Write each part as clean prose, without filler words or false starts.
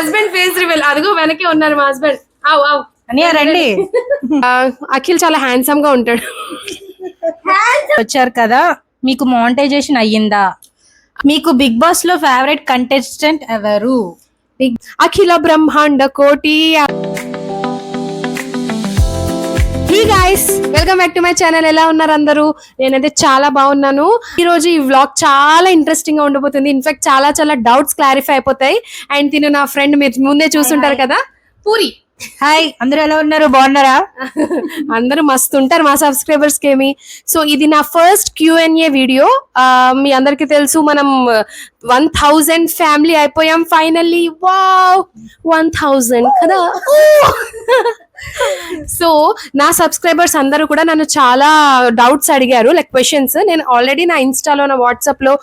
Husband face reveal. అదిగో వెనకే ఉన్నారు మా హస్బెండ్. ఆవ్ ఆవ్ అని రండి. అఖిల్ చాలా హ్యాండ్సమ్ గా ఉంటాడు. వచ్చారు కదా, మీకు మానిటైజేషన్ అయ్యిందా? మీకు బిగ్ బాస్ లో ఫేవరెట్ కంటెస్టెంట్ ఎవరు? అఖిల బ్రహ్మాండ కోటి. Hey guys, welcome back to my channel. ఎలా ఉన్నారు అందరూ? నేనైతే చాలా బాగున్నాను. ఈ రోజు ఈ వ్లాగ్ చాలా ఇంట్రెస్టింగ్ గా ఉండబోతుంది. ఇన్ఫాక్ట్ చాలా చాలా డౌట్స్ క్లారిఫై అయిపోతాయి. అండ్ తిను నా ఫ్రెండ్, మీరు ముందే చూస్తుంటారు కదా, పూరి. హాయ్, అందరూ ఎలా ఉన్నారు? బాగున్నారా? అందరూ మస్తు ఉంటారు మా సబ్స్క్రైబర్స్ కేమి. సో ఇది నా ఫస్ట్ Q&A వీడియో. మీ అందరికి తెలుసు, మనం 1000 ఫ్యామిలీ అయిపోయాం ఫైనల్లీ. వావ్, 1000 కదా. సో నా సబ్స్క్రైబర్స్ అందరూ కూడా నన్ను చాలా డౌట్స్ అడిగారు, లైక్ క్వశ్చన్స్. నేను ఆల్రెడీ నా ఇన్స్టాలో, నా వాట్సాప్ లో,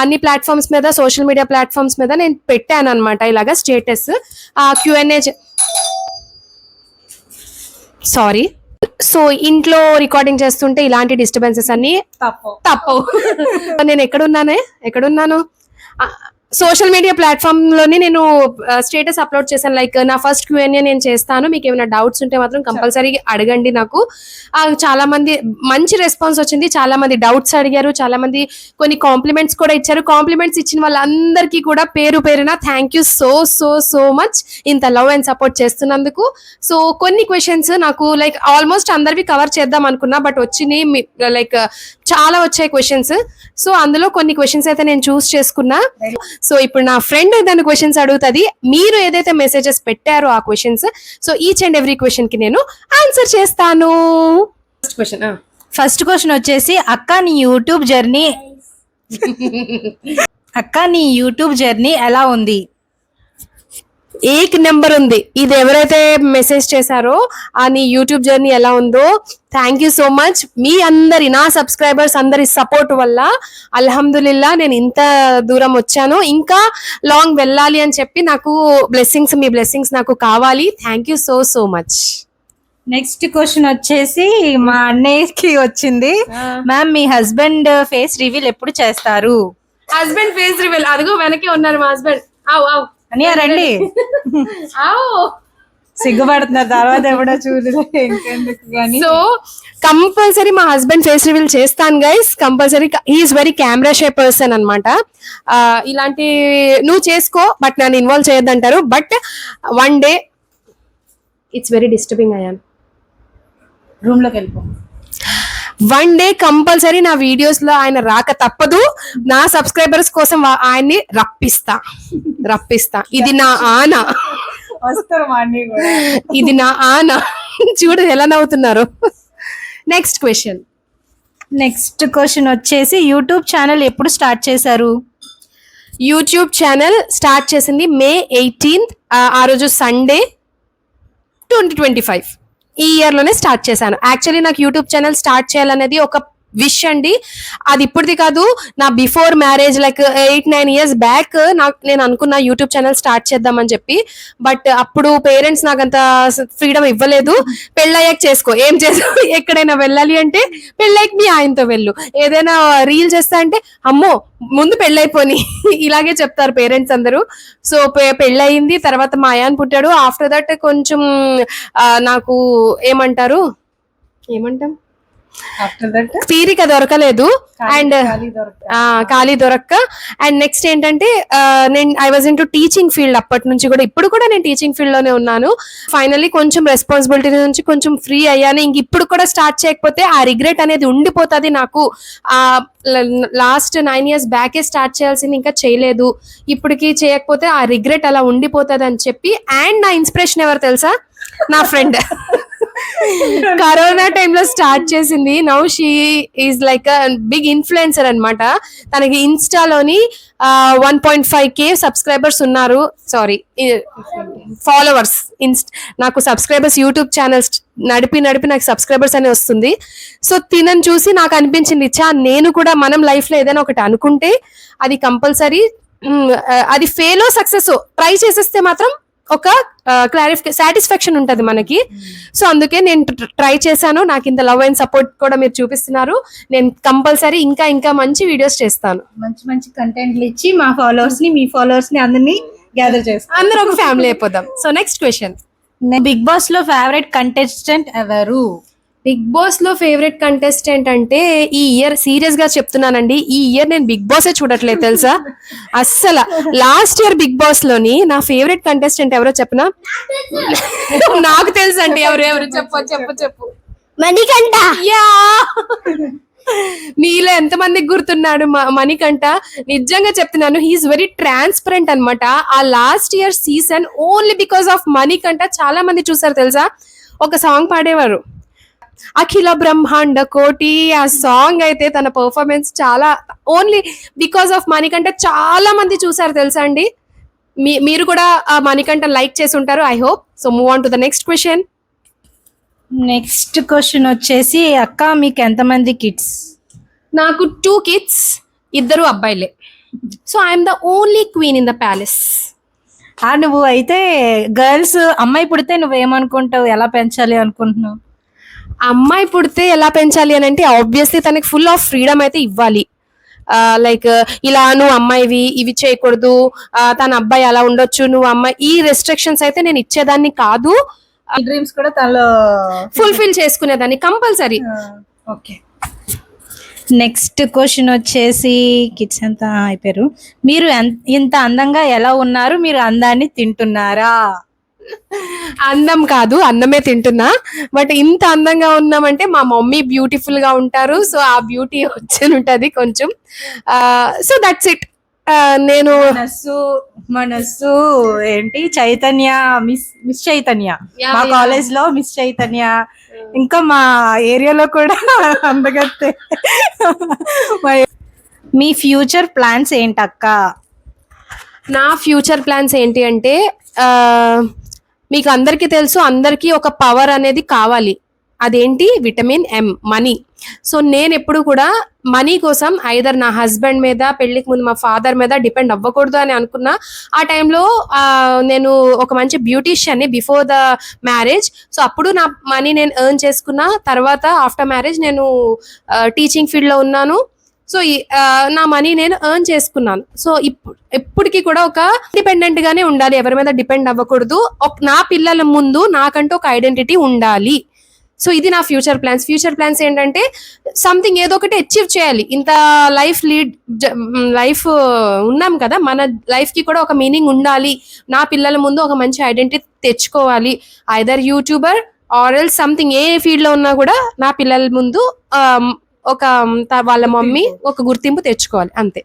అన్ని ప్లాట్ఫామ్స్ మీద, సోషల్ మీడియా ప్లాట్ఫామ్స్ మీద నేను పెట్టాను అనమాట ఇలాగా స్టేటస్. Q&A sorry. సో ఇంట్లో రికార్డింగ్ చేస్తుంటే ఇలాంటి డిస్టర్బెన్సెస్ అన్ని తప్పవు. నేను ఎక్కడున్నాను సోషల్ మీడియా ప్లాట్ఫామ్ లోని నేను స్టేటస్ అప్లోడ్ చేశాను, లైక్ నా ఫస్ట్ Q&A నేను చేస్తాను, మీకు ఏమైనా డౌట్స్ ఉంటే మాత్రం కంపల్సరీ అడగండి నాకు. చాలా మంది మంచి రెస్పాన్స్ వచ్చింది, చాలా మంది డౌట్స్ అడిగారు, చాలా మంది కొన్ని కాంప్లిమెంట్స్ కూడా ఇచ్చారు. కాంప్లిమెంట్స్ ఇచ్చిన వాళ్ళందరికీ కూడా పేరు పేరున thank you so so so much, ఇంత లవ్ అండ్ సపోర్ట్ చేస్తున్నందుకు. సో కొన్ని క్వశ్చన్స్ నాకు లైక్ ఆల్మోస్ట్ అందరివి కవర్ చేద్దాం అనుకున్నా, బట్ వచ్చినాయి లైక్ చాలా వచ్చాయి క్వశ్చన్స్. సో అందులో కొన్ని క్వశ్చన్స్ అయితే నేను చూస్ చేసుకున్నా. సో ఇప్పుడు నా ఫ్రెండ్ దాని క్వశ్చన్స్ అడుగుతుంది, మీరు ఏదైతే మెసేజెస్ పెట్టారో ఆ questions, so each and every question కి నేను ఆన్సర్ చేస్తాను. ఫస్ట్ క్వశ్చన్ వచ్చేసి, అక్క నీ యూట్యూబ్ జర్నీ ఎలా ఉంది? ఏక్ నెంబర్ ఉంది. ఇది ఎవరైతే మెసేజ్ చేశారో ఆ నీ యూట్యూబ్ జర్నీ ఎలా ఉందో, థ్యాంక్ యూ సో మచ్. మీ అందరి, నా సబ్స్క్రైబర్స్ అందరి సపోర్ట్ వల్ల అల్హమ్దులిల్లా నేను ఇంత దూరం వచ్చాను. ఇంకా లాంగ్ వెళ్ళాలి అని చెప్పి నాకు మీ బ్లెస్సింగ్స్ నాకు కావాలి. Thank you so so much. Next question వచ్చేసి మా అన్నయ్యకి వచ్చింది. మ్యామ్, మీ హస్బెండ్ ఫేస్ రివీల్ ఎప్పుడు చేస్తారు? Husband face reveal. అదిగో వెనకే ఉన్నారు మా హస్బెండ్. ఆవ్ ఆవ్ అని రండి. సిగ్గుపడుతున్నారు, తర్వాత ఎవడో చూడలే ఇంకెందుకు కానీ. సో కంపల్సరీ మా హస్బెండ్ ఫేస్ రివీల్ చేస్తాను guys, compulsory. He's very camera shy person అనమాట. ఇలాంటి నువ్వు చేసుకో బట్ నన్ను ఇన్వాల్వ్ చేయొద్దంటారు. But one day it's very disturbing అయ్యాను. రూమ్ లోకి వెళ్ళిపో. వన్ డే కంపల్సరీ నా వీడియోస్ లో ఆయన రాక తప్పదు. నా సబ్స్క్రైబర్స్ కోసం ఆయన్ని రప్పిస్తా. ఇది నా ఆన. ఇది నా ఆన. చూడు ఎలా నవ్వుతున్నారు. నెక్స్ట్ క్వశ్చన్ వచ్చేసి, యూట్యూబ్ ఛానల్ ఎప్పుడు స్టార్ట్ చేశారు? యూట్యూబ్ ఛానల్ స్టార్ట్ చేసింది May 18th. ఆ రోజు సండే 2025. ఈ ఇయర్ లోనే స్టార్ట్ చేశాను. యాక్చువల్లీ నాకు యూట్యూబ్ ఛానల్ స్టార్ట్ చేయాలనేది ఒక విష్ అండి. అది ఇప్పుడుది కాదు, నా before marriage like 8-9 years back నేను అనుకున్నా యూట్యూబ్ ఛానల్ స్టార్ట్ చేద్దామని చెప్పి. బట్ అప్పుడు పేరెంట్స్ నాకు అంత ఫ్రీడమ్ ఇవ్వలేదు. పెళ్ళయ్యాక చేసుకో, ఏం చేసుకో, ఎక్కడైనా వెళ్ళాలి అంటే పెళ్ళయ్యాక మీ ఆయనతో వెళ్ళు, ఏదైనా రీల్ చేస్తా అంటే అమ్మో ముందు పెళ్ళైపోని, ఇలాగే చెప్తారు పేరెంట్స్ అందరూ. సో పెళ్ళయింది, తర్వాత మా ఆయన పుట్టాడు. ఆఫ్టర్ దట్ కొంచెం నాకు ఏమంటాం తీరిక దొరకలేదు. అండ్ ఖాళీ దొరక్క. అండ్ నెక్స్ట్ ఏంటంటే I was into teaching field అప్పటి నుంచి కూడా. ఇప్పుడు కూడా నేను టీచింగ్ ఫీల్డ్ లోనే ఉన్నాను. ఫైనల్లీ కొంచెం రెస్పాన్సిబిలిటీ నుంచి కొంచెం ఫ్రీ అయ్యాను. ఇంక ఇప్పుడు కూడా స్టార్ట్ చేయకపోతే ఆ రిగ్రెట్ అనేది ఉండిపోతుంది నాకు. లాస్ట్ 9 years బ్యాకే స్టార్ట్ చేయాల్సింది, ఇంకా చేయలేదు. ఇప్పటికి చేయకపోతే ఆ రిగ్రెట్ అలా ఉండిపోతుంది అని చెప్పి. అండ్ నా ఇన్స్పిరేషన్ ఎవరు తెలుసా? నా ఫ్రెండ్. కరోనా టైంలో స్టార్ట్ చేసింది. Now she is like big influencer అనమాట. తనకి ఇన్స్టాలోని 1.5K సబ్స్క్రైబర్స్ ఉన్నారు. Sorry, followers. నాకు సబ్స్క్రైబర్స్ యూట్యూబ్ ఛానల్స్ నడిపి నాకు సబ్స్క్రైబర్స్ అనే వస్తుంది. సో తినని చూసి నాకు అనిపించింది, నేను కూడా మనం లైఫ్ లో ఏదైనా ఒకటి అనుకుంటే అది కంపల్సరీ, అది ఫెయిల్ సక్సెస్ ట్రై చేసేస్తే మాత్రం ఒక సాటిస్ఫాక్షన్ ఉంటది మనకి. సో అందుకే నేను ట్రై చేశాను. నాకు ఇంత లవ్ అండ్ సపోర్ట్ కూడా మీరు చూపిస్తున్నారు. నేను కంపల్సరీ ఇంకా మంచి వీడియోస్ చేస్తాను. మంచి కంటెంట్లు ఇచ్చి మా ఫాలోవర్స్ ని, మీ ఫాలోవర్స్ ని అందరినీ గ్యాదర్ చేసుకో. అందరూ ఒక ఫ్యామిలీ అయిపోదాం. So next question, Bigg Boss లో ఫేవరెట్ కంటెస్టెంట్ ఎవరు? బిగ్ బాస్ లో ఫేవరెట్ కంటెస్టెంట్ అంటే ఈ ఇయర్ సీరియస్ గా చెప్తున్నానండి, ఈ ఇయర్ నేను బిగ్ బాస్ చూడట్లేదు తెలుసా అస్సలు. లాస్ట్ ఇయర్ బిగ్ బాస్ లోని నా ఫేవరెట్ కంటెస్టెంట్ ఎవరో చెప్పనా? నాకు తెలుసు అండి ఎవరు చెప్పు. మణికంఠ. యా, మీలో ఎంతమందికి గుర్తున్నాడు మణికంఠ? నిజంగా చెప్తున్నాను, హీఈస్ వెరీ ట్రాన్స్పరెంట్ అన్నమాట. ఆ last year season only because of Manikanta చాలా మంది చూసారు తెలుసా. ఒక సాంగ్ పాడేవారు, అఖిల బ్రహ్మాండ కోటి, ఆ సాంగ్ అయితే తన పర్ఫార్మెన్స్ చాలా ఓన్లీ బికాస్ ఆఫ్ మణికంఠ చాలా మంది చూసారు తెలుసా అండి. మీరు కూడా మణికంఠ లైక్ చేసి ఉంటారు, I hope. So move on to the next question. Next question వచ్చేసి, అక్క మీకు ఎంతమంది కిడ్స్? నాకు 2 kids, 2 అబ్బాయిలే. So I'm the only queen in the palace. నువ్వు అయితే గర్ల్స్, అమ్మాయి పుడితే నువ్వేమనుకుంటావు, ఎలా పెంచాలి అనుకుంటున్నావు? అమ్మాయి పుడితే ఎలా పెంచాలి అని అంటే ఆబ్వియస్లీ తనకి ఫుల్ ఆఫ్ ఫ్రీడమ్ అయితే ఇవ్వాలి. లైక్ ఇలా నువ్వు అమ్మాయివి ఇవి చేయకూడదు, తన అబ్బాయి అలా ఉండొచ్చు, నువ్వు అమ్మాయి, ఈ రెస్ట్రిక్షన్స్ అయితే నేను ఇచ్చేదాన్ని కాదు. డ్రీమ్స్ కూడా తనలో ఫుల్ఫిల్ చేసుకునేదాన్ని కంపల్సరీ. ఓకే. నెక్స్ట్ క్వశ్చన్ వచ్చేసి, కిడ్స్ అంతా అయిపోయారు, మీరు ఇంత అందంగా ఎలా ఉన్నారు, మీరు అందాన్ని తింటున్నారా? అందం కాదు, అన్నమే తింటున్నా. బట్ ఇంత అందంగా ఉన్నామంటే మా మమ్మీ బ్యూటిఫుల్ గా ఉంటారు, సో ఆ బ్యూటీ వచ్చి ఉంటది కొంచెం. So that's it. నేను మనస్సు ఏంటి, చైతన్య, మిస్ చైతన్య, మా కాలేజ్ లో మిస్ చైతన్య, ఇంకా మా ఏరియాలో కూడా అందగత్తే. మీ ఫ్యూచర్ ప్లాన్స్ ఏంటక్క? నా ఫ్యూచర్ ప్లాన్స్ ఏంటి అంటే, మీకు అందరికీ తెలుసు, అందరికీ ఒక పవర్ అనేది కావాలి. అదేంటి? Vitamin M, money. సో నేను ఎప్పుడు కూడా మనీ కోసం ఐదర్ నా హస్బెండ్ మీద, పెళ్లికి ముందు మా ఫాదర్ మీద డిపెండ్ అవ్వకూడదు అని అనుకున్నా. ఆ టైంలో నేను ఒక మంచి బ్యూటీషియన్ని బిఫోర్ ద మ్యారేజ్. సో అప్పుడు నా మనీ నేను ఎర్న్ చేసుకున్నా. తర్వాత ఆఫ్టర్ మ్యారేజ్ నేను టీచింగ్ ఫీల్డ్లో ఉన్నాను. సో నా మనీ నేను ఎర్న్ చేసుకున్నాను. సో ఎప్పటికీ కూడా ఒక ఇండిపెండెంట్ గానే ఉండాలి, ఎవరి మీద డిపెండ్ అవ్వకూడదు. నా పిల్లల ముందు నాకంటూ ఒక ఐడెంటిటీ ఉండాలి. సో ఇది నా ఫ్యూచర్ ప్లాన్స్ ఏంటంటే, సంథింగ్ ఏదో ఒకటి అచీవ్ చేయాలి. ఇంత లైఫ్ ఉన్నాం కదా, మన లైఫ్ కి కూడా ఒక మీనింగ్ ఉండాలి. నా పిల్లల ముందు ఒక మంచి ఐడెంటిటీ తెచ్చుకోవాలి. Either YouTuber or else something, A field లో ఉన్నా కూడా నా పిల్లల ముందు ఒక వాళ్ళ మమ్మీ ఒక గుర్తింపు తెచ్చుకోవాలి, అంతే.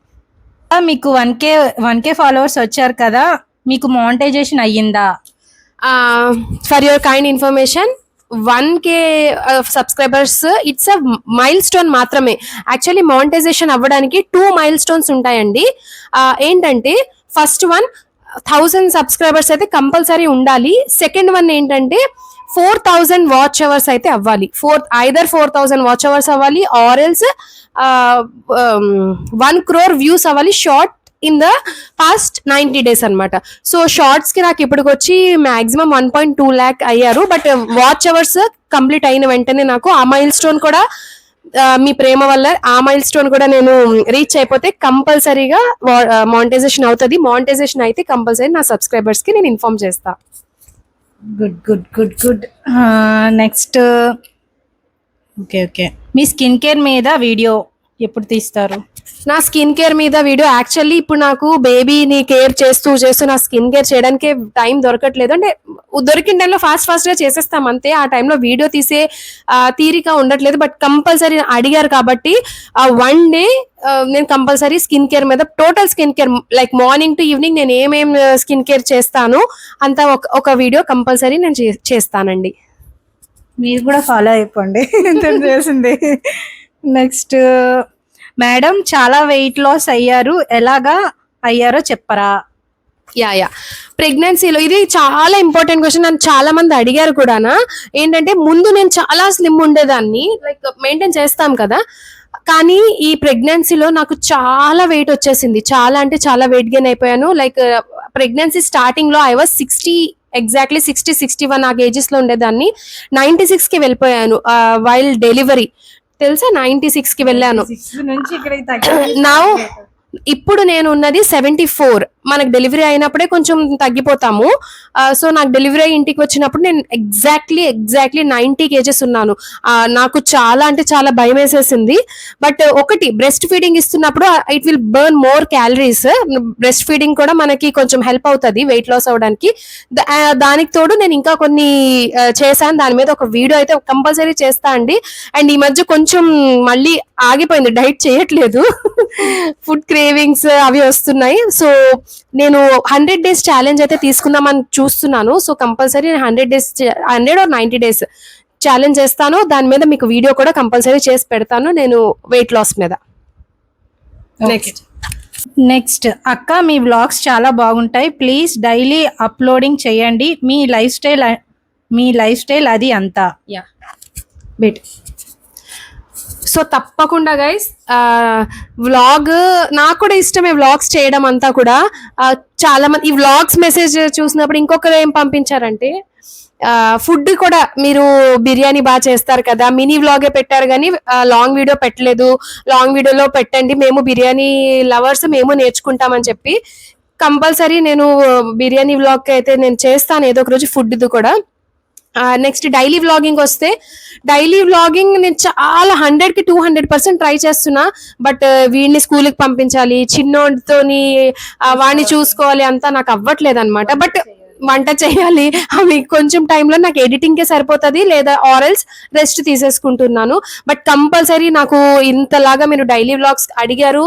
మీకు 1K ఫాలోవర్స్ వచ్చారు కదా, మీకు మానిటైజేషన్ అయ్యిందా? For your kind information, 1K subscribers it's a mile stone మాత్రమే. యాక్చువల్లీ మానిటైజేషన్ అవ్వడానికి 2 మైల్ స్టోన్స్ ఉంటాయండి. ఏంటంటే, ఫస్ట్ వన్ 1000 సబ్స్క్రైబర్స్ అయితే కంపల్సరీ ఉండాలి. సెకండ్ వన్ ఏంటంటే 4000 వాచ్ అవర్స్ అయితే అవ్వాలి. ఐదర్ 4000 వాచ్ అవర్స్ అవ్వాలి ఆర్ ఎల్స్ 1 crore వ్యూస్ అవ్వాలి short in the past 90 days అనమాట. సో షార్ట్స్ కి నాకు ఇప్పటికి వచ్చి మాక్సిమం 1.2 lakh అయ్యారు. బట్ వాచ్ అవర్స్ కంప్లీట్ అయిన వెంటనే నాకు ఆ మైల్ స్టోన్ కూడా, మీ ప్రేమ వల్ల ఆ మైల్ స్టోన్ కూడా నేను రీచ్ అయిపోతే కంపల్సరీగా మానిటైజేషన్ అవుతుంది. మానిటైజేషన్ అయితే కంపల్సరీ నా సబ్స్క్రైబర్స్ కి నేను ఇన్ఫార్మ్ చేస్తా. గుడ్. నెక్స్ట్, ఓకే, మీ స్కిన్ కేర్ మీద వీడియో ఎప్పుడు తీస్తారు? నా స్కిన్ కేర్ మీద వీడియో యాక్చువల్లీ ఇప్పుడు నాకు బేబీని కేర్ చేస్తూ నా స్కిన్ కేర్ చేయడానికి టైం దొరకట్లేదు. అంటే దొరికిన టైంలో ఫాస్ట్ గా చేసేస్తాం అంతే. ఆ టైంలో వీడియో తీసే తీరిక ఉండట్లేదు. బట్ కంపల్సరీ అడిగారు కాబట్టి 1 day నేను కంపల్సరీ స్కిన్ కేర్ మీద, total skin care like morning to evening నేను ఏమేం స్కిన్ కేర్ చేస్తాను అంతా ఒక వీడియో కంపల్సరీ నేను చేస్తానండి. మీరు కూడా ఫాలో అయిపోండి చేసింది. నెక్స్ట్, మేడం చాలా వెయిట్ లాస్ అయ్యారు, ఎలాగా అయ్యారో చెప్పరా? యా ప్రెగ్నెన్సీలో ఇది చాలా ఇంపార్టెంట్ క్వశ్చన్. నన్ను చాలా మంది అడిగారు కూడానా. ఏంటంటే, ముందు నేను చాలా స్లిమ్ ఉండేదాన్ని, లైక్ మెయింటైన్ చేస్తాం కదా, కానీ ఈ ప్రెగ్నెన్సీలో నాకు చాలా వెయిట్ వచ్చేసింది. చాలా అంటే చాలా వెయిట్ గెయిన్ అయిపోయాను. లైక్ ప్రెగ్నెన్సీ స్టార్టింగ్ లో ఐ వాజ్ 60-61 ఆ ఏజెస్ లో ఉండేదాన్ని. 96 కి వెళ్ళిపోయాను వైల్ డెలివరీ. తెలుసా, 96 కి వెళ్ళాను. ఇప్పుడు నేను ఉన్నది 74. మనకు డెలివరీ అయినప్పుడే కొంచెం తగ్గిపోతాము. సో నాకు డెలివరీ అయ్యి ఇంటికి వచ్చినప్పుడు నేను ఎగ్జాక్ట్లీ 90 kgs ఉన్నాను. నాకు చాలా అంటే చాలా భయం వేసేసింది. బట్ ఒకటి, బ్రెస్ట్ ఫీడింగ్ ఇస్తున్నప్పుడు it will burn more calories. Breast feeding కూడా మనకి కొంచెం హెల్ప్ అవుతుంది వెయిట్ లాస్ అవడానికి. దానికి తోడు నేను ఇంకా కొన్ని చేశాను. దాని మీద ఒక వీడియో అయితే కంపల్సరీ చేస్తా అండి. అండ్ ఈ మధ్య కొంచెం మళ్ళీ ఆగిపోయింది, డైట్ చేయట్లేదు. ఫుడ్ క్రేవింగ్స్ అవి వస్తున్నాయి. సో నేను 100 days ఛాలెంజ్ అయితే తీసుకుందామని చూస్తున్నాను. So compulsory 100 or 90 days challenge చేస్తాను. దాని మీద మీకు వీడియో కూడా కంపల్సరీ చేసి పెడతాను నేను వెయిట్ లాస్ మీద. నెక్స్ట్ అక్క, మీ వ్లాగ్స్ చాలా బాగుంటాయి. ప్లీజ్ డైలీ అప్లోడింగ్ చేయండి. మీ లైఫ్ స్టైల్ అది అంతా. వెయిట్. సో తప్పకుండా గైస్, వ్లాగ్ నాకు కూడా ఇష్టమే, వ్లాగ్స్ చేయడం అంతా కూడా. చాలా మంది ఈ వ్లాగ్స్ మెసేజ్ చూసినప్పుడు ఇంకొకరు ఏం పంపించారంటే, ఫుడ్ కూడా మీరు బిర్యానీ బాగా చేస్తారు కదా, మినీ వ్లాగే పెట్టారు కానీ లాంగ్ వీడియో పెట్టలేదు, లాంగ్ వీడియోలో పెట్టండి, మేము బిర్యానీ లవర్స్, మేము నేర్చుకుంటామని చెప్పి. కంపల్సరీ నేను బిర్యానీ వ్లాగ్ అయితే నేను చేస్తాను ఏదో ఒక రోజు, ఫుడ్ది కూడా. నెక్స్ట్ డైలీ వ్లాగింగ్ వస్తే, డైలీ వ్లాగింగ్ నేను చాలా 100కి 200% ట్రై చేస్తున్నా. బట్ వీడిని స్కూల్కి పంపించాలి, చిన్నోడితోని వాడిని చూసుకోవాలి, అంతా నాకు అవ్వట్లేదు అనమాట. బట్ వంట చేయాలి, అవి కొంచెం టైంలో నాకు ఎడిటింగ్కే సరిపోతుంది, లేదా ఆరల్స్ రెస్ట్ తీసేసుకుంటున్నాను. బట్ కంపల్సరీ నాకు ఇంతలాగా మీరు డైలీ వ్లాగ్స్ అడిగారు,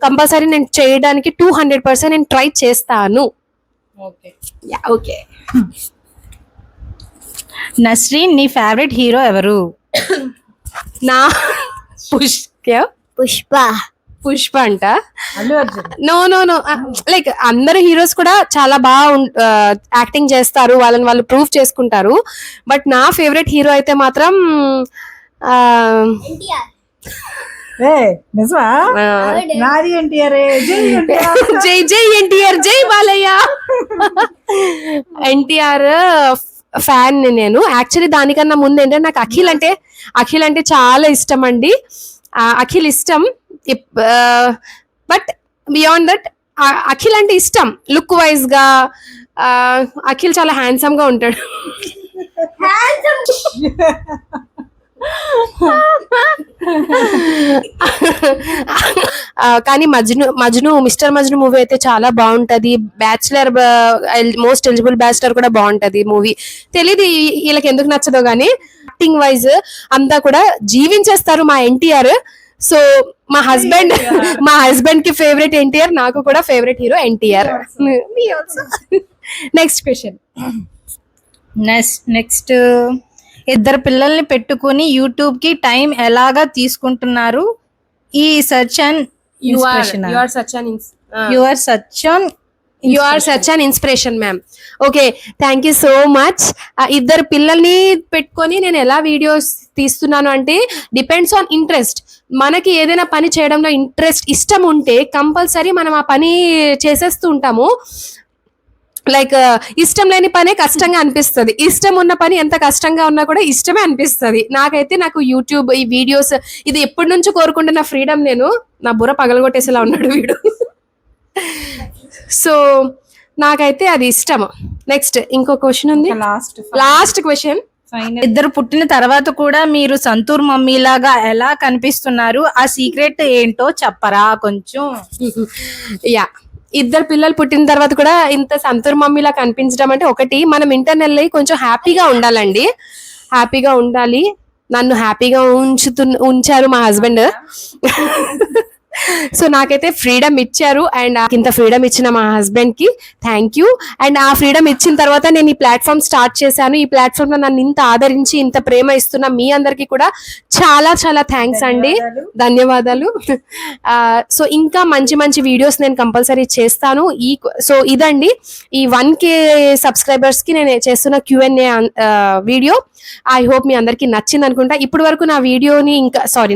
కంపల్సరీ నేను చేయడానికి 200% నేను ట్రై చేస్తాను. ఓకే. నస్రీన్, నీ ఫేవరెట్ హీరో ఎవరు? నా పుష్ప అంట. నో, లైక్ అందరు హీరోస్ కూడా చాలా బాగా యాక్టింగ్ చేస్తారు, వాళ్ళని వాళ్ళు ప్రూవ్ చేసుకుంటారు. బట్ నా ఫేవరెట్ హీరో అయితే మాత్రం జై జై ఎన్టీఆర్, జై బాలయ్య. ఎన్టీఆర్ ఫ్యాన్ నేను. యాక్చువల్లీ దానికన్నా ముందు ఏంటంటే నాకు అఖిల్ అంటే చాలా ఇష్టం అండి. అఖిల్ ఇష్టం. బట్ బియాండ్ దట్ అఖిల్ అంటే ఇష్టం లుక్ వైజ్ గా. అఖిల్ చాలా హ్యాండ్సమ్ గా ఉంటాడు. కానీ మిస్టర్ మజ్ను మూవీ అయితే చాలా బాగుంటది. బ్యాచులర్, మోస్ట్ ఎలిజిబుల్ బ్యాచులర్ కూడా బాగుంటది మూవీ. తెలీదు వీళ్ళకి ఎందుకు నచ్చదో గానీ, యాక్టింగ్ వైజ్ అంతా కూడా జీవించేస్తారు మా ఎన్టీఆర్. సో మా హస్బెండ్ కి ఫేవరెట్ ఎన్టీఆర్, నాకు కూడా favourite hero NTR. Next question. Next, ఇద్దరు పిల్లల్ని పెట్టుకుని యూట్యూబ్ కి టైం ఎలాగా తీసుకుంటున్నారు? ఈ such and you are such an inspiration ma'am. Okay, thank you so much. ఇద్దరు పిల్లల్ని పెట్టుకొని నేను ఎలా వీడియోస్ తీస్తున్నాను అంటే, డిపెండ్స్ ఆన్ ఇంట్రెస్ట్. మనకి ఏదైనా పని చేయడంలో ఇష్టం ఉంటే కంపల్సరీ మనం ఆ పని చేసేస్తూ ఉంటాము. లైక్ ఇష్టం లేని పనే కష్టంగా అనిపిస్తుంది, ఇష్టం ఉన్న పని ఎంత కష్టంగా ఉన్నా కూడా ఇష్టమే అనిపిస్తుంది. నాకు యూట్యూబ్, ఈ వీడియోస్, ఇది ఎప్పటి నుంచో కోరుకుంటున్న ఫ్రీడమ్. నా బుర్ర పగలగొట్టేసేలా ఉన్నాడు వీడు. సో నాకైతే అది ఇష్టం. నెక్స్ట్ ఇంకో క్వశ్చన్ ఉంది, లాస్ట్ క్వశ్చన్. ఇద్దరు పుట్టిన తర్వాత కూడా మీరు సంతూర్ మమ్మీ లాగా ఎలా కనిపిస్తున్నారు? ఆ సీక్రెట్ ఏంటో చెప్పరా కొంచెం? ఇద్దరు పిల్లలు పుట్టిన తర్వాత కూడా ఇంత సంతూర్ మమ్మీలా కనిపించడం అంటే, ఒకటి మనం ఇంటర్నల్లీ కొంచెం హ్యాపీగా ఉండాలండి, హ్యాపీగా ఉండాలి. నన్ను హ్యాపీగా ఉంచారు మా హస్బెండ్. సో నాకైతే ఫ్రీడమ్ ఇచ్చారు, అండ్ ఇంత ఫ్రీడమ్ ఇచ్చిన మా హస్బెండ్ కి థ్యాంక్ యూ. అండ్ ఆ ఫ్రీడమ్ ఇచ్చిన తర్వాత నేను ఈ ప్లాట్ఫామ్ స్టార్ట్ చేశాను. ఈ ప్లాట్ఫామ్ లో నన్ను ఇంత ఆదరించి ఇంత ప్రేమ ఇస్తున్న మీ అందరికి కూడా చాలా చాలా థ్యాంక్స్ అండి, ధన్యవాదాలు. సో ఇంకా మంచి మంచి వీడియోస్ నేను కంపల్సరీ చేస్తాను. సో ఇదండి ఈ 1K సబ్స్క్రైబర్స్ కి నేను చేస్తున్న Q&A వీడియో. ఐ హోప్ మీ అందరికి నచ్చింది అనుకుంటా. ఇప్పటి వరకు నా వీడియోని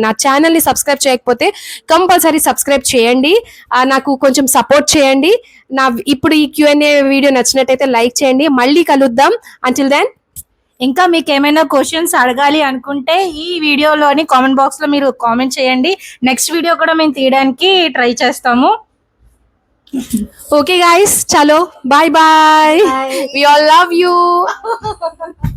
నా ఛానల్ ని సబ్స్క్రైబ్ చేయకపోతే కంపల్సరీ సబ్స్క్రైబ్ చేయండి, నాకు కొంచెం సపోర్ట్ చేయండి. ఇప్పుడు ఈ Q&A వీడియో నచ్చినట్టయితే లైక్ చేయండి. మళ్ళీ కలుద్దాం. అంటిల్ దెన్ ఇంకా మీకు ఏమైనా క్వశ్చన్స్ అడగాలి అనుకుంటే ఈ వీడియోలోని కామెంట్ బాక్స్ లో మీరు కామెంట్ చేయండి. నెక్స్ట్ వీడియో కూడా మేము తీయడానికి ట్రై చేస్తాము. Okay guys, chalo, bye bye. We all love you.